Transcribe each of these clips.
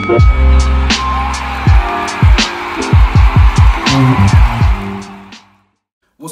What's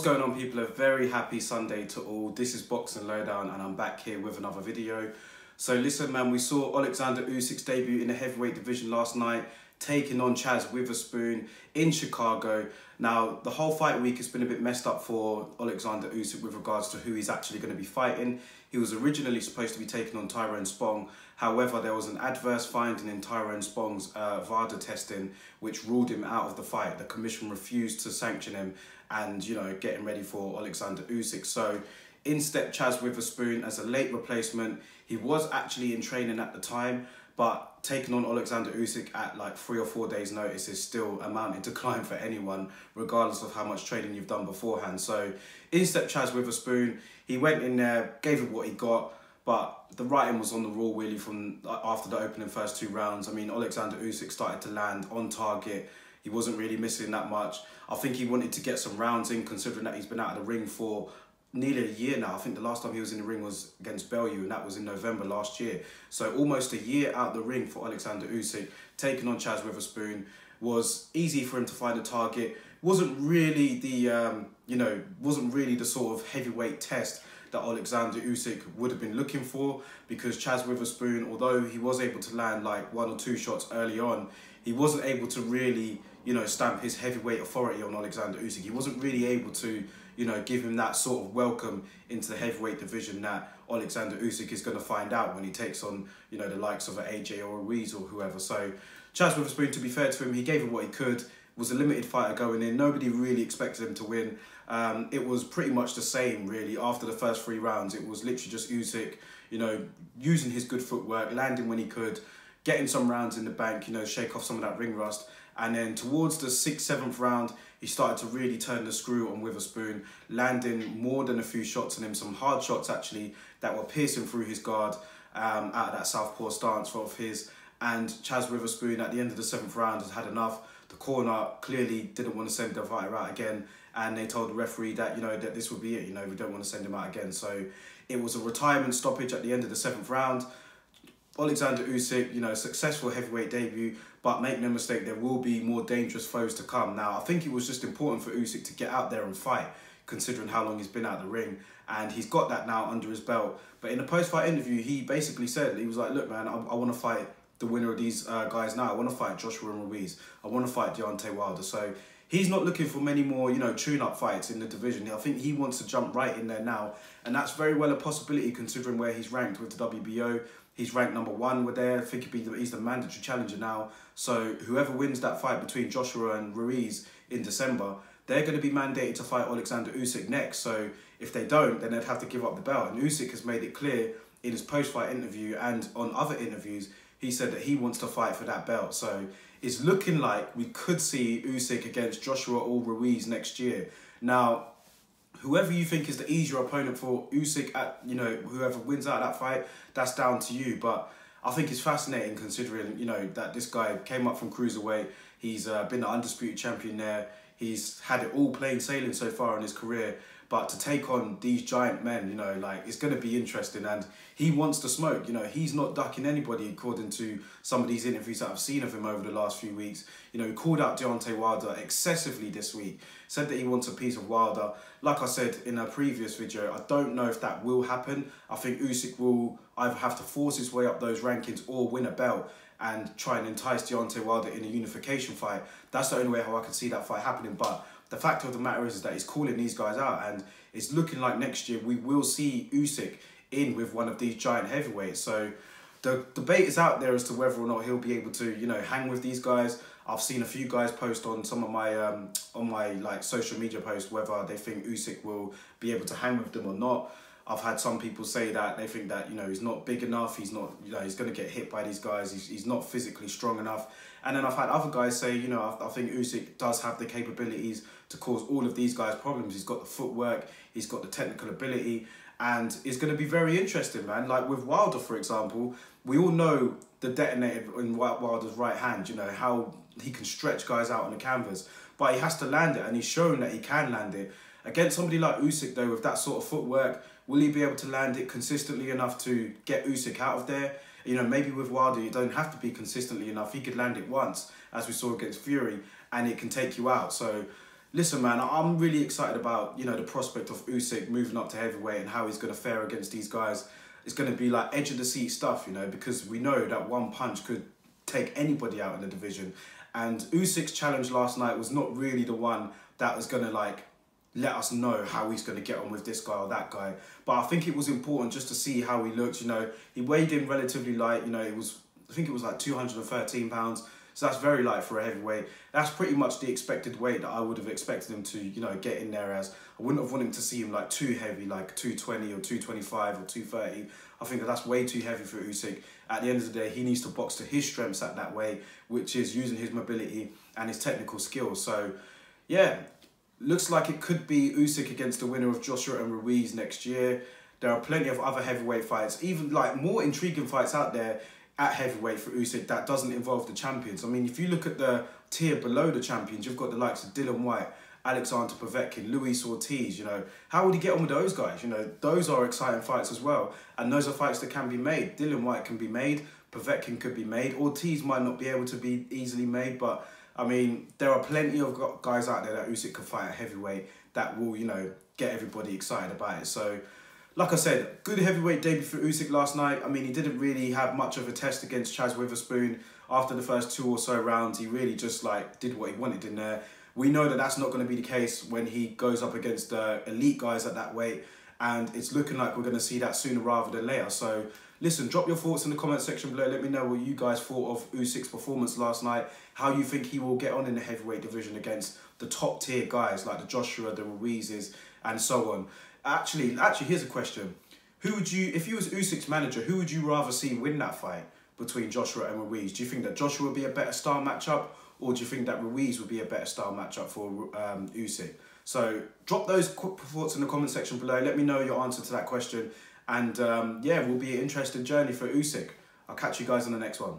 going on, people? A very happy Sunday to all. This is Boxing Lowdown and I'm back here with another video. So listen, man, we saw Alexander Usyk's debut in the heavyweight division last night, taking on Witherspoon in Chicago. Now, the whole fight week has been a bit messed up for Alexander Usyk with regards to who he's actually going to be fighting. He was originally supposed to be taking on Tyrone Spong. However, there was an adverse finding in Tyrone Spong's VADA testing, which ruled him out of the fight. The commission refused to sanction him and, you know, get him ready for Alexander Usyk. So in stepped Witherspoon as a late replacement. He was actually in training at the time, but taking on Alexander Usyk at like 3 or 4 days notice is still a mountain to climb for anyone, regardless of how much training you've done beforehand. So in stepped Witherspoon. He went in there, gave it what he got, but the writing was on the wall really from after the opening first 2 rounds. I mean, Alexander Usyk started to land on target. He wasn't really missing that much. I think he wanted to get some rounds in, considering that he's been out of the ring for nearly a year now. I think the last time he was in the ring was against Bellew, and that was in November last year. So almost a year out the ring for Alexander Usyk. Taking on Witherspoon was easy for him to find a target. Wasn't really the wasn't really the sort of heavyweight test that Alexander Usyk would have been looking for, because Witherspoon, although he was able to land like 1 or 2 shots early on, he wasn't able to really, you know, stamp his heavyweight authority on Alexander Usyk. He wasn't really able to, you know, give him that sort of welcome into the heavyweight division that Alexander Usyk is going to find out when he takes on, you know, the likes of an AJ or a Ruiz or whoever. So Witherspoon, to be fair to him, he gave it what he could. Was a limited fighter going in. Nobody really expected him to win. It was pretty much the same, really. After the first 3 rounds, it was literally just Usyk, you know, using his good footwork, landing when he could, getting some rounds in the bank, you know, shake off some of that ring rust. And then towards the 6th, 7th round, he started to really turn the screw on Witherspoon, landing more than a few shots on him, some hard shots actually that were piercing through his guard out of that southpaw stance of his. And Witherspoon at the end of the 7th round has had enough. The corner clearly didn't want to send the fighter out again, and they told the referee that, you know, that this would be it. You know, we don't want to send him out again. So it was a retirement stoppage at the end of the 7th round. Alexander Usyk, you know, successful heavyweight debut, but make no mistake, there will be more dangerous foes to come. Now, I think it was just important for Usyk to get out there and fight, considering how long he's been out of the ring, and he's got that now under his belt. But in a post-fight interview, he basically said, he was like, look, man, I want to fight the winner of these guys now. I want to fight Joshua and Ruiz. I want to fight Deontay Wilder. So he's not looking for many more, you know, tune-up fights in the division. I think he wants to jump right in there now, and that's very well a possibility considering where he's ranked with the WBO. He's ranked #1 with there. I think he's the mandatory challenger now. So whoever wins that fight between Joshua and Ruiz in December, they're going to be mandated to fight Alexander Usyk next. So if they don't, then they'd have to give up the belt. And Usyk has made it clear in his post-fight interview and on other interviews, he said that he wants to fight for that belt. So it's looking like we could see Usyk against Joshua or Ruiz next year. Now, whoever you think is the easier opponent for Usyk, you know, whoever wins out of that fight, that's down to you. But I think it's fascinating considering, you know, that this guy came up from cruiserweight. He's been the undisputed champion there. He's had it all plain sailing so far in his career. But to take on these giant men, you know, like, it's going to be interesting. And he wants to smoke. You know, he's not ducking anybody, according to some of these interviews that I've seen of him over the last few weeks. You know, he called out Deontay Wilder excessively this week. Said that he wants a piece of Wilder. Like I said in a previous video, I don't know if that will happen. I think Usyk will either have to force his way up those rankings or win a belt and try and entice Deontay Wilder in a unification fight. That's the only way how I can see that fight happening. But the fact of the matter is that he's calling these guys out, and it's looking like next year we will see Usyk in with one of these giant heavyweights. So the debate is out there as to whether or not he'll be able to, you know, hang with these guys. I've seen a few guys post on some of my on my like social media posts whether they think Usyk will be able to hang with them or not. I've had some people say that they think that, you know, he's not big enough, he's not, you know, he's going to get hit by these guys, he's not physically strong enough. And then I've had other guys say, you know, I think Usyk does have the capabilities to cause all of these guys problems. He's got the footwork, he's got the technical ability, and it's going to be very interesting, man. Like with Wilder, for example, we all know the detonator in Wilder's right hand, you know, how he can stretch guys out on the canvas, but he has to land it, and he's shown that he can land it. Against somebody like Usyk, though, with that sort of footwork, will he be able to land it consistently enough to get Usyk out of there? You know, maybe with Wilder, you don't have to be consistently enough. He could land it once, as we saw against Fury, and it can take you out. So, listen, man, I'm really excited about, you know, the prospect of Usyk moving up to heavyweight and how he's going to fare against these guys. It's going to be like edge of the seat stuff, you know, because we know that one punch could take anybody out in the division. And Usyk's challenge last night was not really the one that was going to, like, let us know how he's going to get on with this guy or that guy. But I think it was important just to see how he looked. You know, he weighed in relatively light. You know, I think it was like 213 pounds. So that's very light for a heavyweight. That's pretty much the expected weight that I would have expected him to, you know, get in there as. I wouldn't have wanted to see him like too heavy, like 220 or 225 or 230. I think that's way too heavy for Usyk. At the end of the day, he needs to box to his strengths at that weight, which is using his mobility and his technical skills. So, yeah, looks like it could be Usyk against the winner of Joshua and Ruiz next year. There are plenty of other heavyweight fights, even like more intriguing fights out there at heavyweight for Usyk that doesn't involve the champions. I mean, if you look at the tier below the champions, you've got the likes of Dillian Whyte, Alexander Povetkin, Luis Ortiz, you know. How would he get on with those guys? You know, those are exciting fights as well. And those are fights that can be made. Dillian Whyte can be made. Povetkin could be made. Ortiz might not be able to be easily made, but I mean, there are plenty of guys out there that Usyk could fight at heavyweight that will, you know, get everybody excited about it. So, like I said, good heavyweight debut for Usyk last night. I mean, he didn't really have much of a test against Chaz Witherspoon. After the first 2 or so rounds, he really just, like, did what he wanted in there. We know that that's not going to be the case when he goes up against elite guys at that weight. And it's looking like we're going to see that sooner rather than later. So, listen, drop your thoughts in the comment section below. Let me know what you guys thought of Usyk's performance last night. How you think he will get on in the heavyweight division against the top tier guys like the Joshua, the Ruizes, and so on. Actually, here's a question. Who would you, if you was Usyk's manager, who would you rather see win that fight between Joshua and Ruiz? Do you think that Joshua would be a better style matchup, or do you think that Ruiz would be a better style matchup for Usyk? So drop those quick thoughts in the comment section below. Let me know your answer to that question. And yeah, it will be an interesting journey for Usyk. I'll catch you guys on the next one.